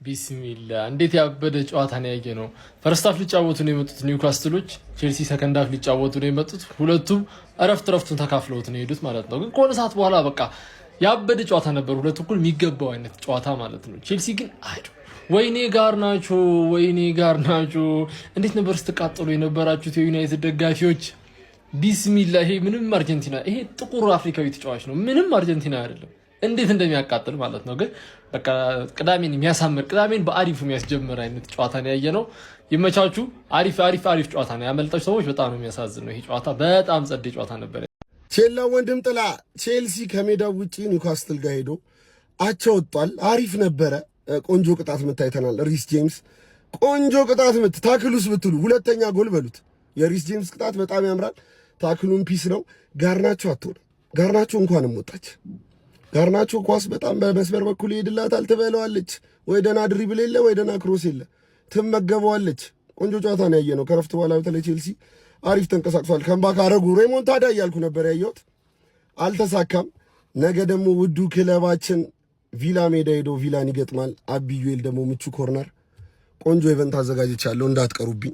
ቢስሚላ እንዴት ያበደ ጨዋታ ነው ያየነው። ፈርስት ሃፍ ሊጫወቱ ነው የመጡት ኒውካስትሎች፣ ቼልሲ ሰከንድ ሃፍ ሊጫወቱ ነው የመጡት። ሁለቱም ረፍቱን ተካፍለውት ነው የሄዱት ማለት ነው። ግን ከሆነ ሰዓት በኋላ በቃ ያበደ ጨዋታ ነበር። ሁለቱ እኩል የሚገባው አይነት ጨዋታ ማለት ነው። ቼልሲ ግን ወይኔ ጋር ናቸው። እንዴት ነበር ስትቃጠሉ የነበራችሁት የዩናይትድ ደጋፊዎች? ቢስሚላ ይሄ ምንም አርጀንቲና፣ ይሄ ጥቁር አፍሪካዊ ተጫዋች ነው፣ ምንም አርጀንቲና አይደለም። እንዴት እንደሚያቃጥል ማለት ነው። ግን በቃ ቅዳሜን የሚያሳምር ቅዳሜን በአሪፍ የሚያስጀምር አይነት ጨዋታ ነው ያየነው። ይመቻችሁ። አሪፍ ጨዋታ ነው። ያመልጣችሁ ሰዎች በጣም ነው የሚያሳዝነው። ይሄ ጨዋታ በጣም ጸዴ ጨዋታ ነበር። ቼላ ወንድም ጥላ ቼልሲ ከሜዳው ውጪ ኒውካስትል ጋር ሄዶ አቻ ወጥቷል። አሪፍ ነበረ። ቆንጆ ቅጣት ምት አይተናል። ሪስ ጄምስ ቆንጆ ቅጣት ምት። ታክሉስ ብትሉ ሁለተኛ ጎል በሉት። የሪስ ጄምስ ቅጣት በጣም ያምራል። ታክሉን ፒስ ነው። ጋርናቸው አትሆንም። ጋርናቸው እንኳንም ወጣች። ጋርናቸው ኳስ በጣም በመስመር በኩል ይሄድላታል፣ ትበለዋለች። ወይ ደና ድሪብል የለ ወይ ደና ክሮስ የለ፣ ትመገበዋለች። ቆንጆ ጨዋታ ነው ያየነው። ከረፍት በኋላ በተለይ ቼልሲ አሪፍ ተንቀሳቅሷል። ከምባክ አረጉ ሬሞንታዳ እያልኩ ነበር ያየሁት፣ አልተሳካም። ነገ ደግሞ ውዱ ክለባችን ቪላ ሜዳ ሄዶ ቪላን ይገጥማል። አቢዩኤል ደግሞ ምቹ ኮርነር ቆንጆ ኢቨንት አዘጋጅቻለሁ፣ እንዳትቀሩብኝ።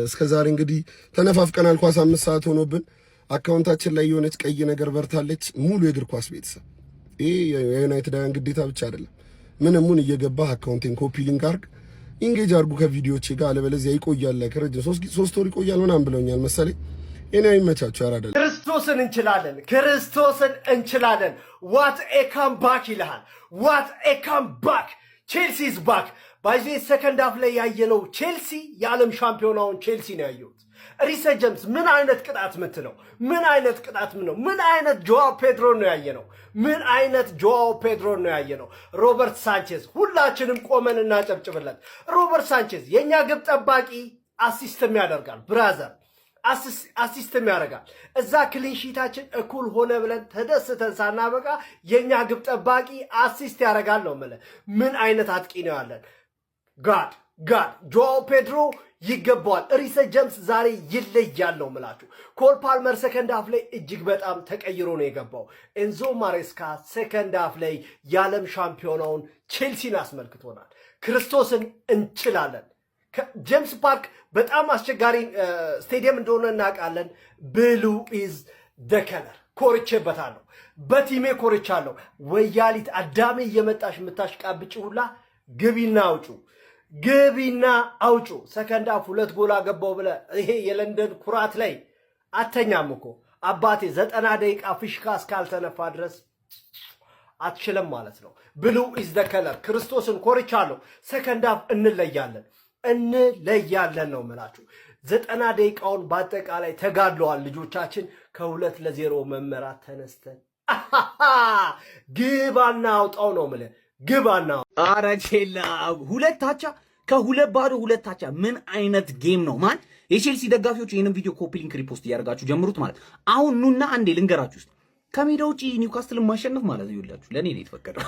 እስከዛሬ እንግዲህ ተነፋፍቀናል። ኳስ 5 ሰዓት ሆኖብን አካውንታችን ላይ የሆነች ቀይ ነገር በርታለች። ሙሉ የእግር ኳስ ቤተሰብ ይሄ የዩናይትዳውያን ግዴታ ብቻ አይደለም። ምንሙን እየገባህ አካውንቴን ኮፒ ሊንክ አርግ፣ ኢንጌጅ አርጉ ከቪዲዮቼ ጋር፣ አለበለዚያ ይቆያል። ከረጅም 3 ወር ይቆያል ምናምን ብለውኛል መሰለኝ። እኔ አይመቻችሁ ያራዳል። ክርስቶስን እንችላለን። ዋት ኤ ካምባክ ይልሃል። ዋት ኤ ካምባክ። ቼልሲ ኢዝ ባክ። ባይዜ ሰከንድ ሃፍ ላይ ያየነው ቼልሲ የዓለም ሻምፒዮናውን ቼልሲ ነው ያየሁት። ሪስ ጄምስ ምን አይነት ቅጣት ምት ነው? ምን አይነት ጆዋው ፔድሮ ነው ያየነው? ሮበርት ሳንቼዝ ሁላችንም ቆመን እናጨብጭብለት። ሮበርት ሳንቼዝ የኛ ግብ ጠባቂ አሲስትም ያደርጋል። ብራዘር አሲስትም ያደርጋል። እዛ ክሊንሺታችን እኩል ሆነ ብለን ተደስተን ሳናበቃ የኛ ግብ ጠባቂ አሲስት ያደርጋል ነው የምልህ። ምን አይነት አጥቂ ነው ያለን? ጋድ ጆዋው ፔድሮ ይገባዋል። ሪስ ጄምስ ዛሬ ይለያል ነው የምላችሁ። ኮል ፓልመር ሰከንድ ሃፍ ላይ እጅግ በጣም ተቀይሮ ነው የገባው። ኤንዞ ማሬስካ ሰከንድ ሃፍ ላይ የዓለም ሻምፒዮናውን ቼልሲን አስመልክቶናል። ክርስቶስን እንችላለን። ጄምስ ፓርክ በጣም አስቸጋሪ ስቴዲየም እንደሆነ እናውቃለን። ብሉ ኢዝ ደ ከለር። ኮርቼበታለሁ፣ በቲሜ ኮርቻለሁ። ወያሊት አዳሜ እየመጣሽ የምታሽቃብጭ ሁላ ግቢና አውጩ። ሰከንድ ሃፍ 2 ጎል አገባው ብለ ይሄ የለንደን ኩራት ላይ አተኛም እኮ አባቴ። 90 ደቂቃ ፍሽካ እስካልተነፋ ድረስ አትችልም ማለት ነው። ብሉ ኢዝ ደ ከለር። ክርስቶስን ኮርቻለሁ። ሰከንድ ሃፍ እንለያለን ነው የምላችሁ። 90 ደቂቃውን በአጠቃላይ ተጋድለዋል ልጆቻችን። ከ2-0 መመራት ተነስተን ግባና አውጣው ነው የምልህ። ግባና ኧረ ቼላ 2-0 2-2 ምን አይነት ጌም ነው ማን? የቼልሲ ደጋፊዎች ይህንን ቪዲዮ ኮፒ ሊንክ ሪፖስት እያደረጋችሁ ጀምሩት ማለት አሁን ኑና አንዴ ልንገራችሁ ውስጥ ከሜዳ ውጪ ኒውካስትልን ማሸነፍ ማለት ነው ይላችሁ ለኔ ነው የተፈቀደው።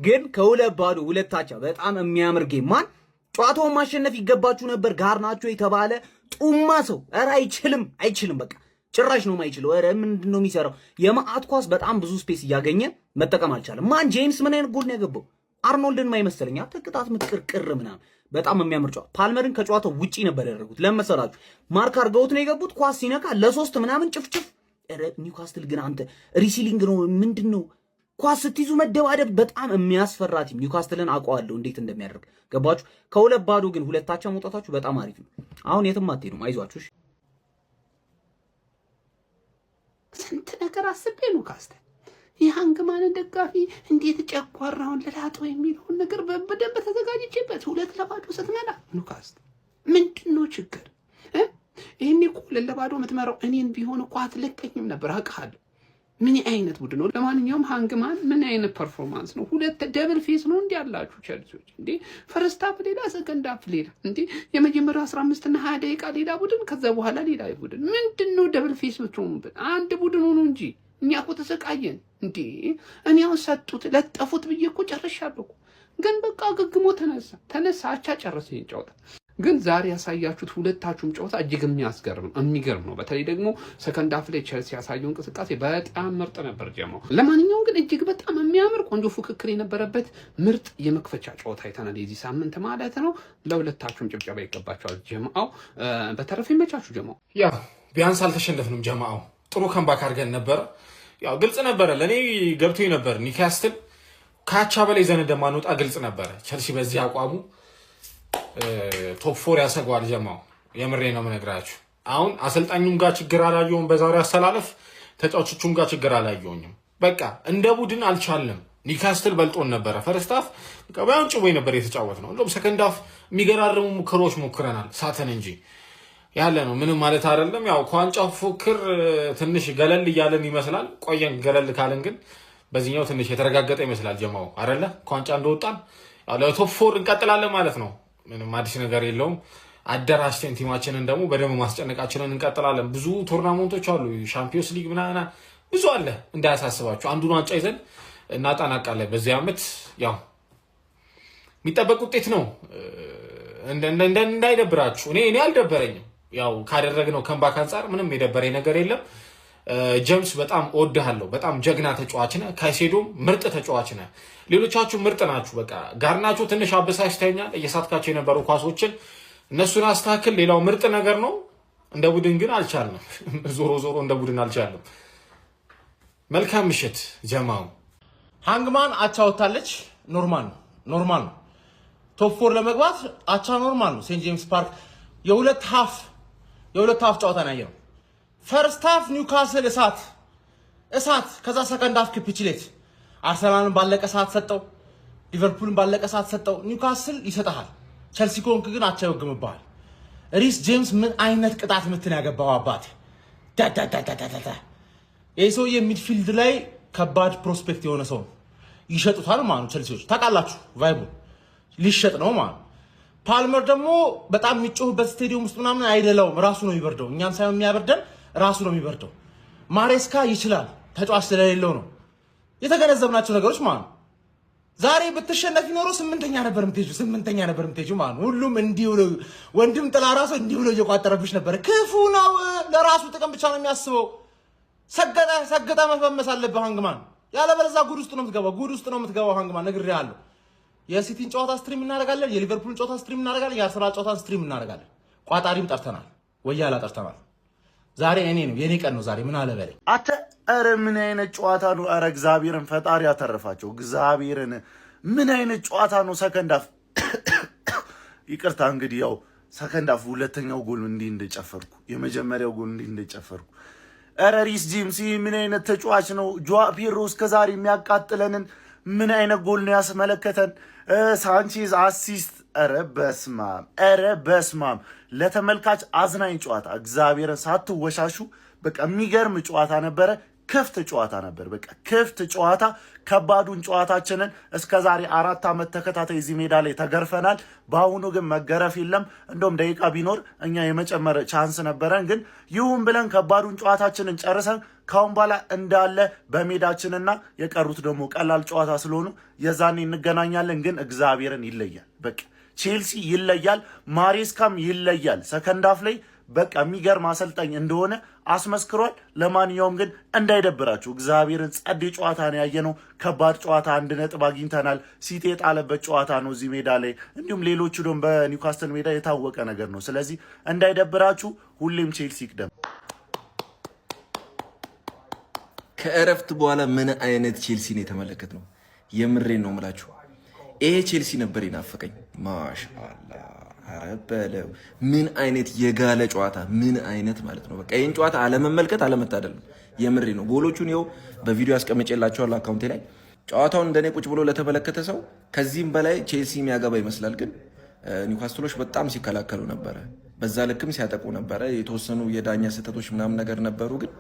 ግን ከ2-2 በጣም የሚያምር ጌም ማን? ጨዋታውን ማሸነፍ ይገባችሁ ነበር። ጋርናቾ የተባለ ጡማ ሰው ኧረ አይችልም በቃ ጭራሽ ነው የማይችለው። ኧረ ምንድነው የሚሰራው? የማአት ኳስ በጣም ብዙ ስፔስ እያገኘ መጠቀም አልቻለም። ማን ጄምስ ምን አይነት ጎል ነው ያገባው? አርኖልድን ማይመስለኛ ተቅጣት ምትቅርቅር ምናምን በጣም የሚያምር ጨዋታ። ፓልመርን ከጨዋታው ውጪ ነበር ያደረጉት። ለመሰላችሁ ማርክ አርገውት ነው የገቡት። ኳስ ሲነካ ለ3 ምናምን ጭፍጭፍ። ኧረ ኒውካስትል ግን አንተ ሪሲሊንግ ነው ምንድነው? ኳስ ስትይዙ መደባደብ በጣም የሚያስፈራ ቲም ኒውካስትልን አውቀዋለሁ እንዴት እንደሚያደርግ ገባችሁ። ከ2-0 ግን 2 መውጣታችሁ በጣም አሪፍ ነው። አሁን የትም አትሄዱም፣ አይዟችሁ። ስንት ነገር አስቤ ኒውካስትል የሃንግማንን ደጋፊ እንዴት ጨጓራውን ለላጠው የሚለውን ነገር በደንብ ተዘጋጅቼበት 2-0 ስትመራ ኒውካስትል ምንድነው ችግር? ይሄኔ እኮ 2-0 የምትመራው እኔን ቢሆን እኮ አትለቀኝም ነበር አውቃለሁ። ምን አይነት ቡድን ነው? ለማንኛውም ሃንግማን ምን አይነት ፐርፎርማንስ ነው? 2 ደብል ፌስ ነው እንዴ ያላችሁ ቼልሲዎች? እንዴ ፈርስት ሃፍ ሌላ ሰከንድ ሃፍ ሌላ። እንዴ የመጀመሪያው 15 እና 20 ደቂቃ ሌላ ቡድን፣ ከዛ በኋላ ሌላ ቡድን። ምንድነው ደብል ፌስ ብትሆኑበት? አንድ ቡድን ሆኖ እንጂ እኛ እኮ ተሰቃየን እንዴ። እኔ አሁን ሰጡት ለጠፉት ብዬ እኮ ጨርሻለሁ። ግን በቃ አገግሞ ተነሳ አቻ ጨረሰ ጨዋታ። ግን ዛሬ ያሳያችሁት ሁለታችሁም ጨዋታ እጅግ የሚገርም ነው። በተለይ ደግሞ ሰከንድ ሃፍ ላይ ቼልሲ ያሳየው እንቅስቃሴ በጣም ምርጥ ነበር ጀማው። ለማንኛውም ግን እጅግ በጣም የሚያምር ቆንጆ ፉክክር የነበረበት ምርጥ የመክፈቻ ጨዋታ አይተናል የዚህ ሳምንት ማለት ነው። ለሁለታችሁም ጭብጨባ ይገባቸዋል ጀማው። በተረፈ ይመቻችሁ ጀማው። ያ ቢያንስ አልተሸነፍንም ጀማው። ጥሩ ከምባክ አድርገን ነበረ። ያው ግልጽ ነበረ፣ ለእኔ ገብቶኝ ነበር ኒውካስትል ካቻ በላይ ዘን እንደማንወጣ ግልጽ ነበረ። ቸልሲ በዚህ አቋሙ ቶፕ 4 ያሰገዋል ጀማው። የምሬ ነው የምነግራችሁ። አሁን አሰልጣኙም ጋር ችግር አላየሁም፣ በዛሬ አሰላለፍ ተጫዋቾቹም ጋር ችግር አላየሁኝም። በቃ እንደ ቡድን አልቻልንም። ኒውካስትል በልጦን ነበረ። ፈርስት ሃፍ በቃ ባይሆን ጭቦይ ነበር የተጫወት ነው። እንደውም ሰከንድ ሃፍ የሚገራርሙ ሙከሮች ሞክረናል፣ ሳተን እንጂ ያለ ነው ምንም ማለት አይደለም። ያው ከዋንጫው ፉክክር ትንሽ ገለል እያለን ይመስላል። ቆየን ገለል ካለን ግን በዚህኛው ትንሽ የተረጋገጠ ይመስላል ጀማው አይደለ? ከዋንጫ እንደወጣን ያው ለቶፕ 4 እንቀጥላለን ማለት ነው። ምንም አዲስ ነገር የለውም። አደራጅተን ቲማችንን ደግሞ በደንብ ማስጨነቃችንን እንቀጥላለን። ብዙ ቶርናመንቶች አሉ፣ ሻምፒዮንስ ሊግ ምናምን ብዙ አለ። እንዳያሳስባችሁ አንዱን ዋንጫ ይዘን እናጠናቃለን በዚህ ዓመት። ያው የሚጠበቅ ውጤት ነው፣ እንዳይደብራችሁ። እኔ አልደበረኝም። ያው ካደረግነው ከምባክ አንጻር ምንም የደበረኝ ነገር የለም። ጀምስ በጣም እወድሃለሁ። በጣም ጀግና ተጫዋች ነህ። ካይሴዶም ምርጥ ተጫዋች ነህ። ሌሎቻችሁ ምርጥ ናችሁ። በቃ ጋርናቾ ትንሽ አበሳጭተኛል። እየሳትካቸው የነበሩ ኳሶችን እነሱን አስተካክል። ሌላው ምርጥ ነገር ነው። እንደ ቡድን ግን አልቻልንም። ዞሮ እንደ ቡድን አልቻልንም። መልካም ምሽት ጀማው። ሃንግማን አቻ ወታለች። ኖርማል ነው። ቶፕ 4 ለመግባት አቻ ኖርማል ነው። ሴንት ጄምስ ፓርክ የሁለት ሃፍ ጨዋታ ነው ያየነው። ፈርስት ሃፍ ኒውካስል እሳት፣ ከዛ ሰከንድ ሃፍ ካፒቹሌት። አርሰናልን ባለቀ ሰዓት ሰጠው፣ ሊቨርፑልን ባለቀ ሰዓት ሰጠው። ኒውካስል ይሰጣል። ቸልሲ ኮንክ ግን አቻ ይወግምብሃል። ሪስ ጄምስ ምን አይነት ቅጣት ምትን ያገባው አባቴ! ይህ ሰውዬ ሚድፊልድ ላይ ከባድ ፕሮስፔክት የሆነ ሰው ነው። ይሸጡታል ማለት ነው ቸልሲዎች። ታውቃላችሁ ቫይቡ ሊሸጥ ነው ማለት ነው። ፓልመር ደግሞ በጣም የሚጮህበት ስቴዲየም ውስጥ ምናምን አይደለውም፣ ራሱ ነው የሚበርደው። እኛም ሳይሆን የሚያበርደን ራሱ ነው የሚበርደው። ማሬስካ ይችላል፣ ተጫዋች ስለሌለው ነው። የተገነዘብናቸው ነገሮች ማለት ነው። ዛሬ ብትሸነፍ ይኖሮ ስምንተኛ ነበር የምትሄጂው ማለት ነው። ሁሉም እንዲህ ብሎ ወንድም ጥላ ራሱ እንዲህ ብሎ እየቋጠረብሽ ነበር። ክፉ ነው፣ ለራሱ ጥቅም ብቻ ነው የሚያስበው። ሰገጠ መፈመስ አለብህ ሃንግማን፣ ያለበለዚያ ጉድ ውስጥ ነው የምትገባው ሃንግማን፣ ነግሬሃለሁ። የሲቲን ጨዋታ ስትሪም እናደርጋለን፣ የሊቨርፑልን ጨዋታ ስትሪም እናደርጋለን፣ የአርሰናል ጨዋታ ስትሪም እናደርጋለን። ቋጣሪም ጠርተናል፣ ወያላ ጠርተናል። ዛሬ የኔ ቀን ነው ዛሬ። ምን አለ በለኝ አተ ኧረ ምን አይነት ጨዋታ ነው! ኧረ እግዚአብሔርን ፈጣሪ ያተረፋቸው እግዚአብሔርን። ምን አይነት ጨዋታ ነው! ሰከንድ ሃፍ ይቅርታ እንግዲህ ያው ሰከንድ ሃፍ ሁለተኛው ጎል እንዲህ እንደጨፈርኩ፣ የመጀመሪያው ጎል እንዲህ እንደጨፈርኩ። ኧረ ሪስ ጄምስ ምን አይነት ተጫዋች ነው! ጆዋ ፒሮ እስከዛሬ የሚያቃጥለንን ምን አይነት ጎል ነው ያስመለከተን! ሳንቼዝ አሲስት። ኧረ በስማም ለተመልካች አዝናኝ ጨዋታ እግዚአብሔርን ሳትወሻሹ በቃ የሚገርም ጨዋታ ነበረ። ክፍት ጨዋታ ነበር። በቃ ክፍት ጨዋታ። ከባዱን ጨዋታችንን እስከዛሬ 4 ዓመት ተከታታይ እዚህ ሜዳ ላይ ተገርፈናል። በአሁኑ ግን መገረፍ የለም። እንደውም ደቂቃ ቢኖር እኛ የመጨመር ቻንስ ነበረን። ግን ይሁን ብለን ከባዱን ጨዋታችንን ጨርሰን ካሁን በኋላ እንዳለ በሜዳችንና የቀሩት ደግሞ ቀላል ጨዋታ ስለሆኑ የዛኔ እንገናኛለን። ግን እግዚአብሔርን ይለያል። በቃ ቼልሲ ይለያል፣ ማሬስካም ይለያል። ሰከንድ ሃፍ ላይ በቃ የሚገርም አሰልጣኝ እንደሆነ አስመስክሯል። ለማንኛውም ግን እንዳይደብራችሁ እግዚአብሔርን ጸዴ ጨዋታ ነው ያየነው። ከባድ ጨዋታ 1 ነጥብ አግኝተናል። ሲቲ የጣለበት ጨዋታ ነው እዚህ ሜዳ ላይ። እንዲሁም ሌሎቹ ደግሞ በኒውካስትል ሜዳ የታወቀ ነገር ነው። ስለዚህ እንዳይደብራችሁ፣ ሁሌም ቼልሲ ይቅደም። ከእረፍት በኋላ ምን አይነት ቼልሲ ነው የተመለከትነው? የምሬን ነው የምላችሁ። ይሄ ቼልሲ ነበር ይናፈቀኝ። ማሻአላ አረበለው። ምን አይነት የጋለ ጨዋታ፣ ምን አይነት ማለት ነው። በቃ ይህን ጨዋታ አለመመልከት አለመታደል ነው። የምሬ ነው። ጎሎቹን ይኸው በቪዲዮ ያስቀምጬላችኋለሁ አካውንቴ ላይ። ጨዋታውን እንደኔ ቁጭ ብሎ ለተመለከተ ሰው ከዚህም በላይ ቼልሲ የሚያገባ ይመስላል። ግን ኒውካስትሎች በጣም ሲከላከሉ ነበረ፣ በዛ ልክም ሲያጠቁ ነበረ። የተወሰኑ የዳኛ ስህተቶች ምናምን ነገር ነበሩ። ግን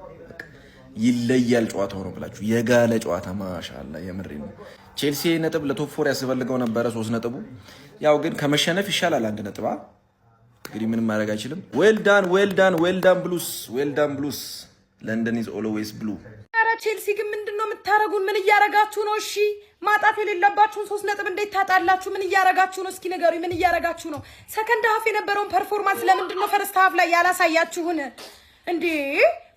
ይለያል ጨዋታው ነው ብላችሁ የጋለ ጨዋታ ማሻአላ። የምሬ ነው። ቼልሲ ነጥብ ለቶፕ 4 ያስፈልገው ነበረ 3 ነጥቡ። ያው ግን ከመሸነፍ ይሻላል 1 ነጥብ። እንግዲህ ምንም ማድረግ አይችልም። ዌልዳን ብሉስ ለንደን ኢዝ ኦልዌይስ ብሉ። ኧረ ቼልሲ ግን ምንድነው የምታረጉን? ምን እያረጋችሁ ነው? እሺ ማጣት የሌለባችሁን 3 ነጥብ እንዴት ታጣላችሁ? ምን እያረጋችሁ ነው? እስኪ ንገሩኝ፣ ምን እያረጋችሁ ነው? ሰከንድ ሀፍ የነበረውን ፐርፎርማንስ ለምንድን ነው ፈርስት ሀፍ ላይ ያላሳያችሁን እንዴ?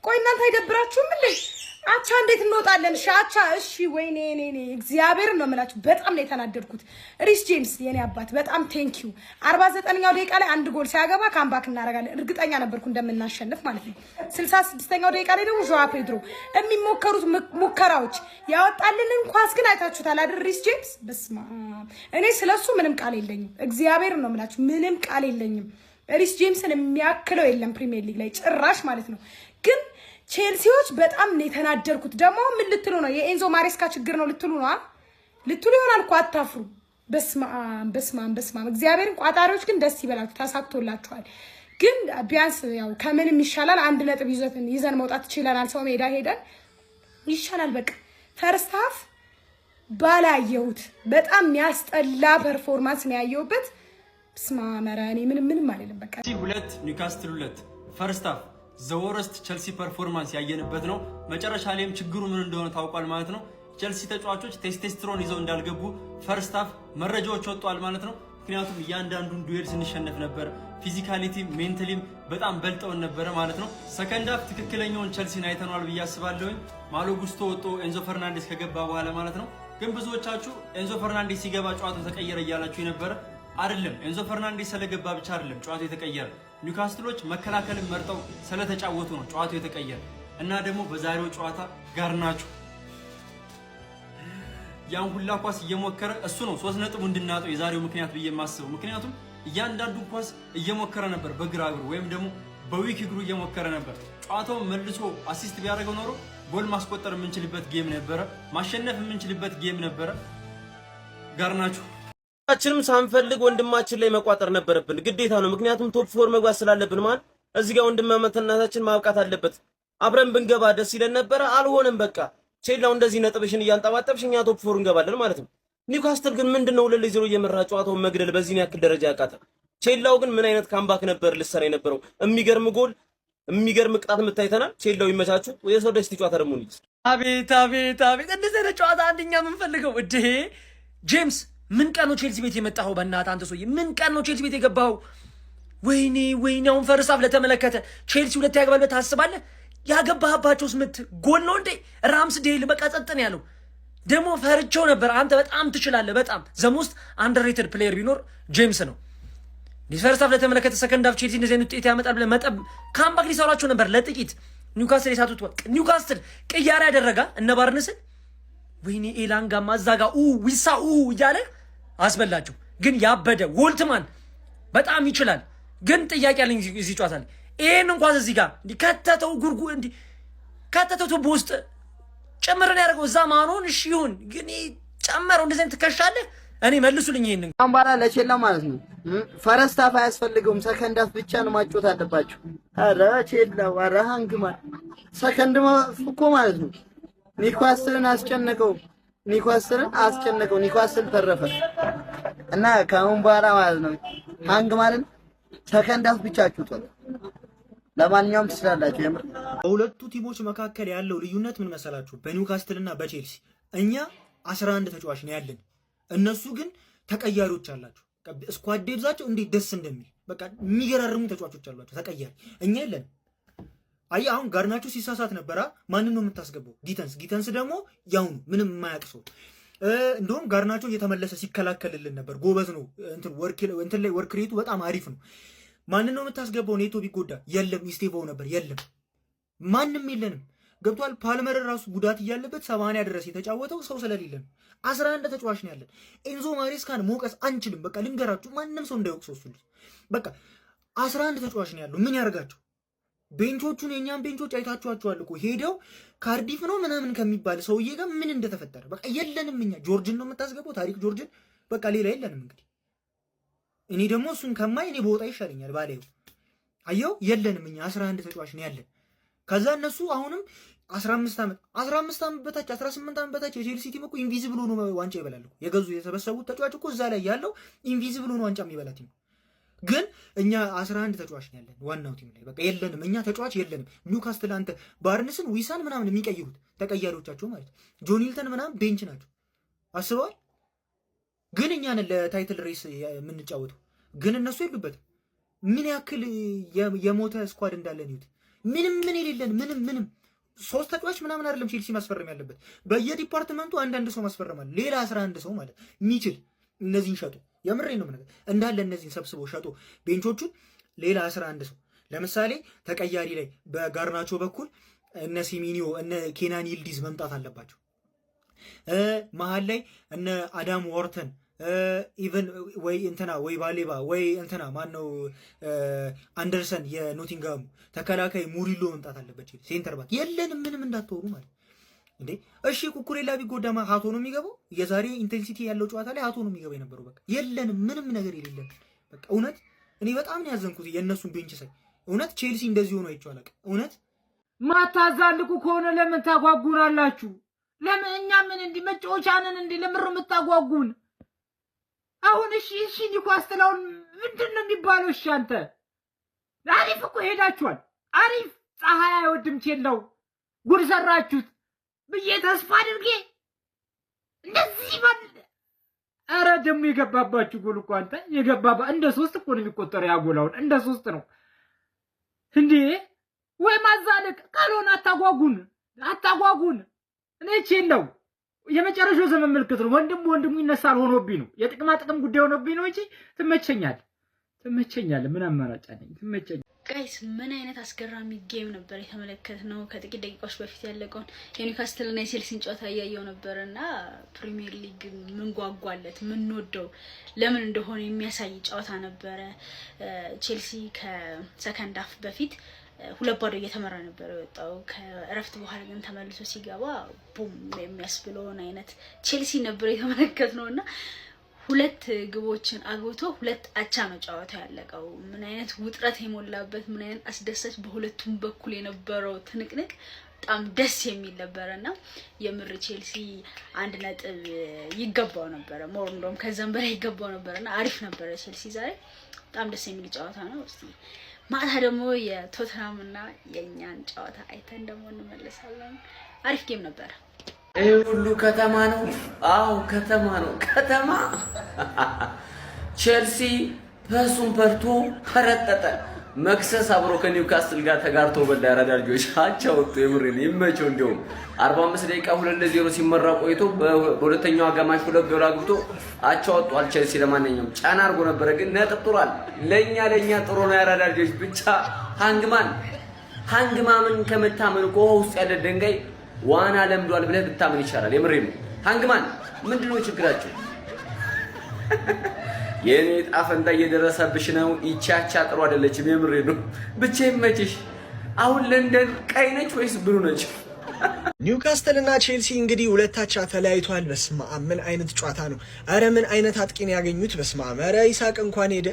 ቆይ እናንተ አይደብራችሁም እንዴ? አቻ እንዴት እንወጣለን? አቻ እሺ፣ ወይኔ እኔ እግዚአብሔር ነው የምላችሁ። በጣም ነው የተናደድኩት። ሪስ ጄምስ የኔ አባት በጣም ቴንክ ዩ። 49ኛው ደቂቃ ላይ 1 ጎል ሲያገባ ካምባክ እናደርጋለን። እርግጠኛ ነበርኩ እንደምናሸንፍ ማለት ነው። 66ኛው ደቂቃ ላይ ደግሞ ጆዋ ፔድሮ የሚሞከሩት ሙከራዎች ያወጣልንን ኳስ ግን አይታችሁታል አይደል? ሪስ ጄምስ በስማ እኔ ስለሱ ምንም ቃል የለኝም። እግዚአብሔር ነው የምላችሁ፣ ምንም ቃል የለኝም። ሪስ ጄምስን የሚያክለው የለም ፕሪሚየር ሊግ ላይ ጭራሽ ማለት ነው። ግን ቼልሲዎች በጣም ነው የተናደርኩት። ደግሞ ምን ልትሉ ነው? የኤንዞ ማሬስካ ችግር ነው ልትሉ ነው? ልትሉ ይሆናል እኮ አታፍሩ። በስማም እግዚአብሔርን ቋጣሪዎች ግን ደስ ይበላችሁ፣ ተሳክቶላችኋል። ግን ቢያንስ ያው ከምንም ይሻላል። 1 ነጥብ ይዘን መውጣት ይችላል። ሰው ሜዳ ሄደን ይሻላል። በቃ ፈርስት ሀፍ ባላየሁት በጣም የሚያስጠላ ፐርፎርማንስ ነው ያየሁበት። ስማመራ እኔ ምንም አይደለም። በቃ 2 ኒውካስትል 2 ፈርስት ሀፍ ዘወረስት ቸልሲ ፐርፎርማንስ ያየንበት ነው። መጨረሻ ላይም ችግሩ ምን እንደሆነ ታውቋል ማለት ነው። ቸልሲ ተጫዋቾች ቴስቴስትሮን ይዘው እንዳልገቡ ፈርስት ሀፍ መረጃዎች ወጥቷል ማለት ነው። ምክንያቱም እያንዳንዱን ዱኤል ስንሸነፍ ነበር። ፊዚካሊቲም ሜንታሊም በጣም በልጠውን ነበረ ማለት ነው። ሰከንድ ሀፍ ትክክለኛውን ቸልሲን አይተናል ብዬ አስባለሁኝ። ማሎ ጉስቶ ወጥቶ ኤንዞ ፈርናንዴስ ከገባ በኋላ ማለት ነው። ግን ብዙዎቻችሁ ኤንዞ ፈርናንዴስ ሲገባ ጨዋታው ተቀየረ እያላችሁ ነበረ። አይደለም፣ ኤንዞ ፈርናንዴስ ስለገባ ብቻ አይደለም ጨዋታው የተቀየረ። ኒውካስትሎች መከላከልን መርጠው ስለተጫወቱ ነው ጨዋታው የተቀየረ። እና ደግሞ በዛሬው ጨዋታ ጋርናቾ ያን ሁላ ኳስ እየሞከረ እሱ ነው 3 ነጥብ እንድናጠው የዛሬው ምክንያት ብዬ የማስበው። ምክንያቱም እያንዳንዱ ኳስ እየሞከረ ነበር፣ በግራ እግሩ ወይም ደግሞ በዊክ እግሩ እየሞከረ ነበር። ጨዋታው መልሶ አሲስት ቢያደርገው ኖሮ ጎል ማስቆጠር የምንችልበት ጌም ነበረ፣ ማሸነፍ የምንችልበት ጌም ነበረ። ጋርናቾ ሁላችንም ሳንፈልግ ወንድማችን ላይ መቋጠር ነበረብን፣ ግዴታ ነው። ምክንያቱም ቶፕ 4 መግባት ስላለብን ማለት እዚህ ጋር ወንድማማችነታችን ማብቃት አለበት። አብረን ብንገባ ደስ ይለን ነበረ፣ አልሆነም። በቃ ቼላው እንደዚህ ነጥብሽን እያንጠባጠብሽ እኛ ቶፕ 4 እንገባለን ማለት ነው። ኒውካስትል ግን ምንድነው 2-0 እየመራ ጨዋታውን መግደል በዚህ ያክል ደረጃ ያቃተ? ቼላው ግን ምን አይነት ካምባክ ነበር ልሰራ የነበረው? የሚገርም ጎል፣ የሚገርም ቅጣት የምታይተናል። ቼላው ይመቻችሁ። የሰው ደስቲ ጨዋታ ደግሞ ነው። አቤት እንደዚህ አይነት ጨዋታ አንደኛ የምንፈልገው እዴ ጄምስ ምን ቀን ነው ቼልሲ ቤት የመጣኸው? በእናትህ አንተ ሰውዬ ምን ቀን ነው ቼልሲ ቤት የገባኸው? ወይኔ አሁን ፈርስት ሀፍ ለተመለከተ ቼልሲ 2 ያገባል ብለህ ታስባለህ? ያገባህባቸው ስምት ጎል ነው እንዴ? ራምስዴል በቃ ጸጥ ነው ያለው። ደግሞ ፈርቼው ነበር። አንተ በጣም ትችላለህ። በጣም ዘሞስት አንደርሬትድ ፕሌየር ቢኖር ጄምስ ነው። ፈርስት ሀፍ ለተመለከተ ሰከንድ ሀፍ ቼልሲ እንደዚህ አይነት ውጤት ያመጣል ብለህ መጠብ ካምባክ ሊሰሯቸው ነበር ለጥቂት። ኒውካስትል የሳቱት ወቅ ኒውካስትል ቅያሬ ያደረጋ እነ ባርንስን ወይኔ ኤላንጋ ማዛጋ ዊሳ እያለ አስበላቸው። ግን ያበደ ወልትማን በጣም ይችላል። ግን ጥያቄ አለኝ እዚህ ጨዋታ ላይ ይሄን እንኳን እዚህ ጋር እንዲ ከተተው ጉርጉ እንዲ ከተተው ቱቦ ውስጥ ጨምረን ያደርገው እዛ ማኖን እሺ ይሁን። ግን ጨመረው እንደዚህ ትከሻለህ። እኔ መልሱልኝ ይሄን አምባላ ለቼላ ማለት ነው። ፈረስት ሀፍ አያስፈልገውም፣ ሰከንድ ሀፍ ብቻ ነው ማጮት አለባቸው። አረ ቼላው አረ ሃንግማ ሰከንድ እኮ ማለት ነው። ኒውካስትልን አስጨነቀው። ኒውካስትል ተረፈ እና ከአሁን በኋላ ማለት ነው ሃንግ ማለት ሰከንድ ሀፍ ብቻ አጭቷል። ለማንኛውም ትችላላችሁ። የምር በሁለቱ ቲሞች መካከል ያለው ልዩነት ምን መሰላችሁ? በኒውካስትል እና በቼልሲ እኛ 11 ተጫዋች ነው ያለን፣ እነሱ ግን ተቀያሪዎች አላቸው። ስኳድ ዴብዛቸው እንዴት ደስ እንደሚል በቃ የሚገራርሙ ተጫዋቾች አሏቸው ተቀያሪ። እኛ የለን። አይ አሁን ጋርናቾ ሲሳሳት ነበራ። ማንን ነው የምታስገባው? ጊተንስ ደግሞ ያው ምንም የማያውቅ ሰው። እንደውም ጋርናቾ እየተመለሰ ሲከላከልልን ነበር። ጎበዝ ነው። እንትን ላይ ወርክ ሬቱ በጣም አሪፍ ነው። ማንን ነው የምታስገባው? ኔቶ ቢጎዳ የለም። ኢስቴቫው ነበር የለም። ማንም የለንም። ገብቷል። ፓልመር ራሱ ጉዳት እያለበት 80 ድረስ የተጫወተው ሰው ስለሌለን 11 ተጫዋች ነው ያለን። ኤንዞ ማሬስካን መውቀስ አንችልም። በቃ ልንገራችሁ፣ ማንም ሰው እንዳይወቅሰው እሱ ልጅ። በቃ 11 ተጫዋች ነው ያለው። ምን ያርጋቸው? ቤንቾቹን የኛን ቤንቾች አይታችኋቸዋል እኮ ሄደው ካርዲፍ ነው ምናምን ከሚባል ሰውዬ ጋር ምን እንደተፈጠረ በቃ የለንም። እኛ ጆርጅን ነው የምታስገባው፣ ታሪክ ጆርጅን። በቃ ሌላ የለንም። እንግዲህ እኔ ደግሞ እሱን ከማይ እኔ በወጣ ይሻለኛል ባለው። አየው የለንም። እኛ 11 ተጫዋች ነው ያለን። ከዛ እነሱ አሁንም 15 ዓመት በታች 18 ዓመት በታች የቼልሲ ቲም እኮ ኢንቪዚብል ሆኖ ዋንጫ ይበላል እኮ። የገዙ የሰበሰቡት ተጫዋች እኮ እዛ ላይ ያለው ኢንቪዚብል ሆኖ ዋንጫ የሚበላ ቲም። ግን እኛ 11 ተጫዋች ነው ያለን ዋናው ቲም ላይ። በቃ የለንም። እኛ ተጫዋች የለንም። ኒውካስትል አንተ ባርንስን ዊሳን ምናምን የሚቀይሩት ተቀያሪዎቻቸው ማለት ጆኒልተን ምናምን ቤንች ናቸው። አስበዋል። ግን እኛን ለታይትል ሬስ የምንጫወተው ግን እነሱ የሉበትም። ምን ያክል የሞተ ስኳድ እንዳለን ይሁት ምንም ምን የሌለን ምንም 3 ተጫዋች ምናምን አይደለም ቼልሲ ማስፈረም ያለበት በየዲፓርትመንቱ አንዳንድ ሰው ማስፈረም አለ። ሌላ 11 ሰው ማለት የሚችል እነዚህን ሸጡ። የምሬ ነው ማለት እንዳለ እነዚህን ሰብስቦ ሸጡ ቤንቾቹን ሌላ 11 ሰው ለምሳሌ ተቀያሪ ላይ በጋርናቾ በኩል እነ ሲሚኒዮ እነ ኬናን ይልዲዝ መምጣት አለባቸው። መሃል ላይ እነ አዳም ዋርተን ኢቨን ወይ እንትና ወይ ባሌባ ወይ እንትና ማነው አንደርሰን የኖቲንጋሙ ተከላካይ ሙሪሎ መምጣት አለበት። ሴንተር ባክ የለንም ምንም እንዳትወሩ ማለት እንዴ። እሺ ኩኩሬላ ቢጎዳማ ሀቶ ነው የሚገባው። የዛሬ ኢንቴንሲቲ ያለው ጨዋታ ላይ ሀቶ ነው የሚገባው የነበረው። በቃ የለንም ምንም ነገር የሌለን በቃ እውነት እኔ በጣም ነው ያዘንኩት የእነሱን ቤንች ሳይ። እውነት ቼልሲ እንደዚህ ሆኖ አይቼው አላውቅም። እውነት ማታዛልቁ ከሆነ ለምን ታጓጉናላችሁ? ለምን እኛ ምን እንዲ መጫወቻንን እንዲ ለምር የምታጓጉን? አሁን እሺ ኒውካስትላውን ምንድነው የሚባለው? እሺ አንተ አሪፍ እኮ ሄዳችኋል። አሪፍ ፀሐይ አይወድም ቼላው ጉድ ሰራችሁት ብዬ ተስፋ አድርጌ እንደዚህ ባል አረ ደሞ የገባባችሁ ጎል እኮ አንተ የገባባ እንደ 3 እኮ ነው የሚቆጠረው። ያጎላውን እንደ 3 ነው እንዴ? ወይ ማዛለቅ ካልሆነ አታጓጉን። እኔ ቼላው የመጨረሻው ዘመን ምልክት ነው። ወንድሙ ይነሳል ሆኖብኝ ነው የጥቅማ ጥቅም ጉዳይ ሆኖብኝ ነው እንጂ ትመቸኛል። ምን አማራጭ አለኝ? ትመቸኛል። ጋይስ ምን አይነት አስገራሚ ጌም ነበር የተመለከትነው። ከጥቂት ደቂቃዎች በፊት ያለቀውን የኒውካስትል እና የቼልሲን ጨዋታ እያየው ነበርና ፕሪሚየር ሊግ ምን ጓጓለት ምን ወደው ለምን እንደሆነ የሚያሳይ ጨዋታ ነበረ። ቼልሲ ከሰከንድ ሃፍ በፊት 2-0 እየተመራ ነበር የወጣው። ከእረፍት በኋላ ግን ተመልሶ ሲገባ ቡም የሚያስብለውን አይነት ቼልሲ ነበር የተመለከትነውና 2 ግቦችን አግብቶ 2 አቻ መጫወት ያለቀው። ምን አይነት ውጥረት የሞላበት ምን አይነት አስደሳች በሁለቱም በኩል የነበረው ትንቅንቅ በጣም ደስ የሚል ነበርና የምር ቼልሲ 1 ነጥብ ይገባው ነበር። ሞር እንደውም ከዛም በላይ ይገባው ነበርና አሪፍ ነበር ቼልሲ ዛሬ። በጣም ደስ የሚል ጨዋታ ነው። እስቲ ማታ ደግሞ የቶተንሃም እና የኛን ጨዋታ አይተን ደግሞ እንመለሳለን። አሪፍ ጌም ነበር። ይሄ ሁሉ ከተማ ነው። አዎ ከተማ ነው። ከተማ ቼልሲ ፐሱን ፐርቶ ፈረጠጠ። መክሰስ አብሮ ከኒውካስትል ጋር ተጋርቶ በላ ያራዳርጆች አቻው ወጥቶ የምሬን ይመቸው። እንደውም 45 ደቂቃ 2-0 ሲመራ ቆይቶ በሁለተኛው አጋማሽ 2 ጎል አግብቶ አቻው ወጥቷል ቼልሲ። ለማንኛውም ጫና አርጎ ነበረ ግን ነጥብ ጥሯል። ለኛ ጥሩ ነው ያራዳርጆች። ብቻ ሃንግማምን ከመታመን እኮ ውስጥ ያለ ደንጋይ ዋና ለምዷል ብለህ ብታምን ይቻላል። የምሬን ነው። ሃንግማን ምንድነው ችግራችሁ? የኔ ጣፈንታ እየደረሰብሽ ነው። ይቻቻ ጥሩ አይደለችም። የምሬን ነው። ብቻ ይመችሽ። አሁን ለንደን ቀይ ነች ወይስ ብሉ ነች? ኒውካስትል እና ቼልሲ እንግዲህ 2 አቻ ተለያይቷል። በስመ አብ ምን አይነት ጨዋታ ነው! አረ ምን አይነት አጥቂን ያገኙት! በስመ አብ! አረ ይሳቅ እንኳን ሄደ።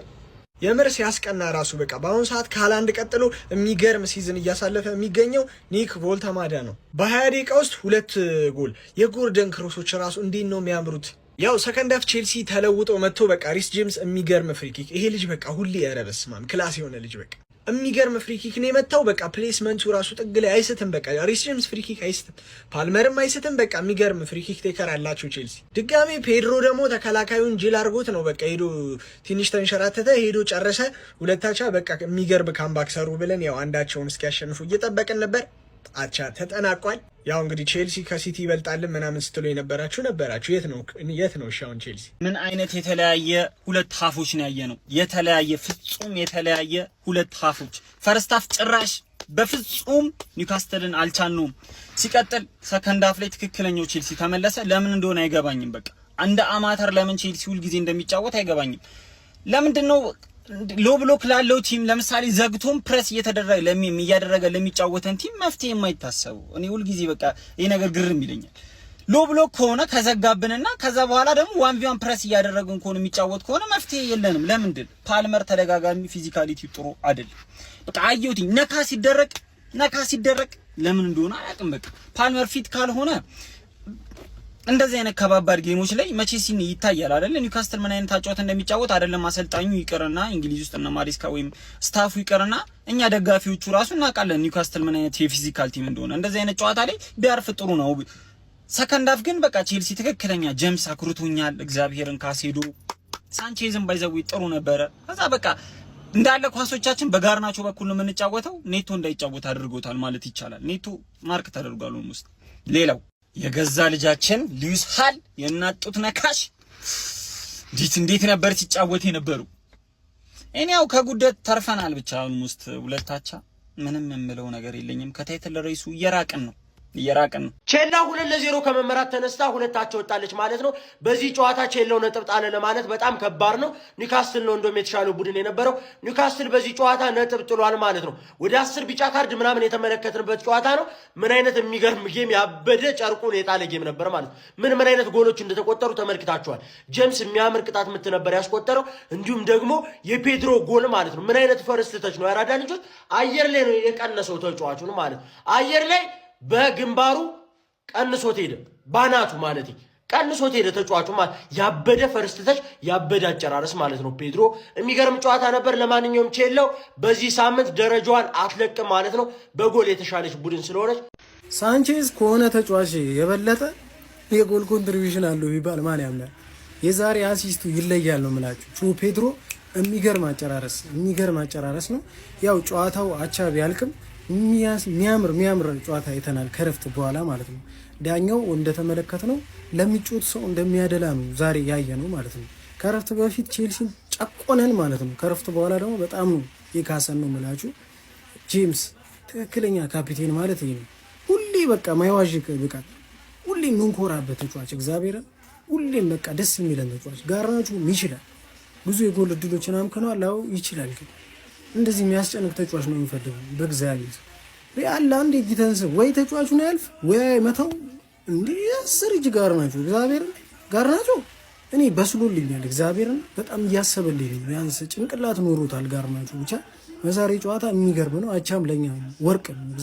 የምር ሲያስቀና ራሱ በቃ በአሁኑ ሰዓት ካላንድ ቀጥሎ የሚገርም ሲዝን እያሳለፈ የሚገኘው ኒክ ቮልተማዳ ነው። በ20 ደቂቃ ውስጥ 2 ጎል። የጎርደን ክሮሶች ራሱ እንዴት ነው የሚያምሩት! ያው ሰከንድ ሃፍ ቼልሲ ተለውጦ መጥቶ በቃ ሪስ ጄምስ የሚገርም ፍሪኪክ። ይሄ ልጅ በቃ ሁሌ ኧረ በስመ አብ ክላስ የሆነ ልጅ በቃ የሚገርም ፍሪኪክ ነው የመታው። በቃ ፕሌስመንቱ ራሱ ጥግ ላይ አይስትም። በቃ ሪስ ጄምስ ፍሪኪክ አይስትም፣ ፓልመርም አይስትም። በቃ የሚገርም ፍሪኪክ ቴከር አላቸው ቼልሲ። ድጋሜ ፔድሮ ደግሞ ተከላካዩን ጅል አድርጎት ነው በቃ ሄዶ ትንሽ ተንሸራተተ፣ ሄዶ ጨረሰ። 2 አቻ በቃ የሚገርም ካምባክ ሰሩ ብለን ያው አንዳቸውን እስኪያሸንፉ እየጠበቅን ነበር። አቻ ተጠናቋል። ያው እንግዲህ ቼልሲ ከሲቲ ይበልጣልን ምናምን ስትሉ የነበራችሁ የት ነው ሻውን ቼልሲ ምን አይነት የተለያየ 2 ሃፎች ነው ያየነው። ፍጹም የተለያየ 2 ሃፎች። ፈርስት ሃፍ ጭራሽ በፍጹም ኒውካስትልን አልቻልነውም። ሲቀጥል ሰከንድ ሃፍ ላይ ትክክለኛው ቼልሲ ተመለሰ። ለምን እንደሆነ አይገባኝም። በቃ እንደ አማተር ለምን ቼልሲ ሁል ጊዜ እንደሚጫወት አይገባኝም። ለምንድነው ሎ ብሎክ ላለው ቲም ለምሳሌ ዘግቶም ፕሬስ እያደረገ ለሚጫወተን ቲም መፍትሄ የማይታሰቡ? እኔ ሁል ጊዜ በቃ ይሄ ነገር ግርም ይለኛል። ሎ ብሎክ ከሆነ ከዘጋብንና ከዛ በኋላ ደግሞ 1v1 ፕሬስ እያደረገን ከሆነ የሚጫወት ከሆነ መፍትሄ የለንም። ለምንድን ፓልመር ተደጋጋሚ ፊዚካሊቲ ጥሩ አይደለም። በቃ አየሁት ነካ ሲደረግ ለምን እንደሆነ አያውቅም። በቃ ፓልመር ፊት ካልሆነ እንደዚህ አይነት ከባባድ ጌሞች ላይ መቼስ ይታያል አይደል? ኒውካስትል ምን አይነት አጫወት እንደሚጫወት አይደለም አሰልጣኙ ይቀርና እንግሊዝ ውስጥ እና ማሪስካ ወይም ስታፉ ይቀርና እኛ ደጋፊዎቹ ራሱ እናውቃለን ኒውካስትል ምን አይነት የፊዚካል ቲም እንደሆነ። እንደዚህ አይነት ጨዋታ ላይ ቢያርፍ ጥሩ ነው። ሰከንድ አፍ ግን በቃ ቼልሲ ትክክለኛ ጀምስ አኩርቶኛል። እግዚአብሔርን ካሴዶ ሳንቼዝን ባይዘው ጥሩ ነበረ። ከዛ በቃ እንዳለ ኳሶቻችን በጋርናቾ በኩል ነው የምንጫወተው። ኔቶ እንዳይጫወት አድርጎታል ማለት ይቻላል። ኔቶ ማርክ ተደርጓል ውስጥ። ሌላው የገዛ ልጃችን ሉዊስ ሃል የናጡት ነካሽ እንዴት ነበር ሲጫወት የነበረው። እኔው ከጉደት ተርፈናል ብቻ ውስጥ ሁለታቻ ምንም የምለው ነገር የለኝም። ከታይትል ሬሱ እየራቅን ነው። ቼላ 2-0 ከመመራት ተነስታ ሁለታቸው ወጣለች ማለት ነው። በዚህ ጨዋታ ቼላው ነጥብ ጣለ ለማለት በጣም ከባድ ነው። ኒውካስትል ነው እንደውም የተሻለው ቡድን የነበረው። ኒውካስትል በዚህ ጨዋታ ነጥብ ጥሏል ማለት ነው። ወደ 10 ቢጫ ካርድ ምናምን የተመለከትንበት ጨዋታ ነው። ምን አይነት የሚገርም ጌም፣ ያበደ ጨርቁን የጣለ ጌም ነበር ማለት ነው። ምን አይነት ጎሎች እንደተቆጠሩ ተመልክታችኋል። ጄምስ የሚያምር ቅጣት ምት ነበር ያስቆጠረው። እንዲሁም ደግሞ የፔድሮ ጎል ማለት ነው። ምን አይነት ፈርስት ተች ነው ያራዳ ልጆች። አየር ላይ ነው የቀነሰው ተጫዋቹን ማለት ነው። አየር ላይ በግንባሩ ቀንሶት ሄደ፣ ባናቱ ማለት ቀንሶት ሄደ ተጫዋቹ ማለት። ያበደ ፈርስት ተች፣ ያበደ አጨራረስ ማለት ነው። ፔድሮ የሚገርም ጨዋታ ነበር። ለማንኛውም ቼላው በዚህ ሳምንት ደረጃዋን አትለቅም ማለት ነው። በጎል የተሻለች ቡድን ስለሆነች ሳንቼዝ ከሆነ ተጫዋች የበለጠ የጎል ኮንትሪቢዩሽን አለው ቢባል ማን ያምናል? የዛሬ አሲስቱ ይለያል ነው የምላችሁ። ፔድሮ የሚገርም አጨራረስ ነው። ያው ጨዋታው አቻ ቢያልቅም የሚያምር ጨዋታ አይተናል ከረፍት በኋላ ማለት ነው። ዳኛው እንደተመለከትነው ለሚጮት ሰው እንደሚያደላ ነው ዛሬ ያየ ነው ማለት ነው። ከረፍት በፊት ቼልሲን ጨቆነን ማለት ነው። ከረፍት በኋላ ደግሞ በጣም ነው የካሰን ነው የምላችሁ። ጄምስ ትክክለኛ ካፒቴን ማለት ይሄ ነው። ሁሌ በቃ ማይዋዥቅ ብቃት፣ ሁሌ ምንኮራበት ተጫዋች፣ እግዚአብሔርን ሁሌም በቃ ደስ የሚለን ተጫዋች። ጋርናቾ ይችላል፣ ብዙ የጎል እድሎችን አምክኗል። አዎ ይችላል፣ ግን እንደዚህ የሚያስጨንቅ ተጫዋች ነው የሚፈልገው። በእግዚአብሔር ሪያል አንድ ጊተንስ ወይ ተጫዋቹን ያልፍ ወይ መተው እንዴ 10 እጅ ጋርናቾ እኔ በስሎልኛል። እግዚአብሔርን በጣም እያሰበልኝ ነው። ቢያንስ ጭንቅላት ኖሮታል ጋርናቾ። ብቻ በዛሬ ጨዋታ የሚገርም ነው። አቻም ለኛ ወርቅ ነው።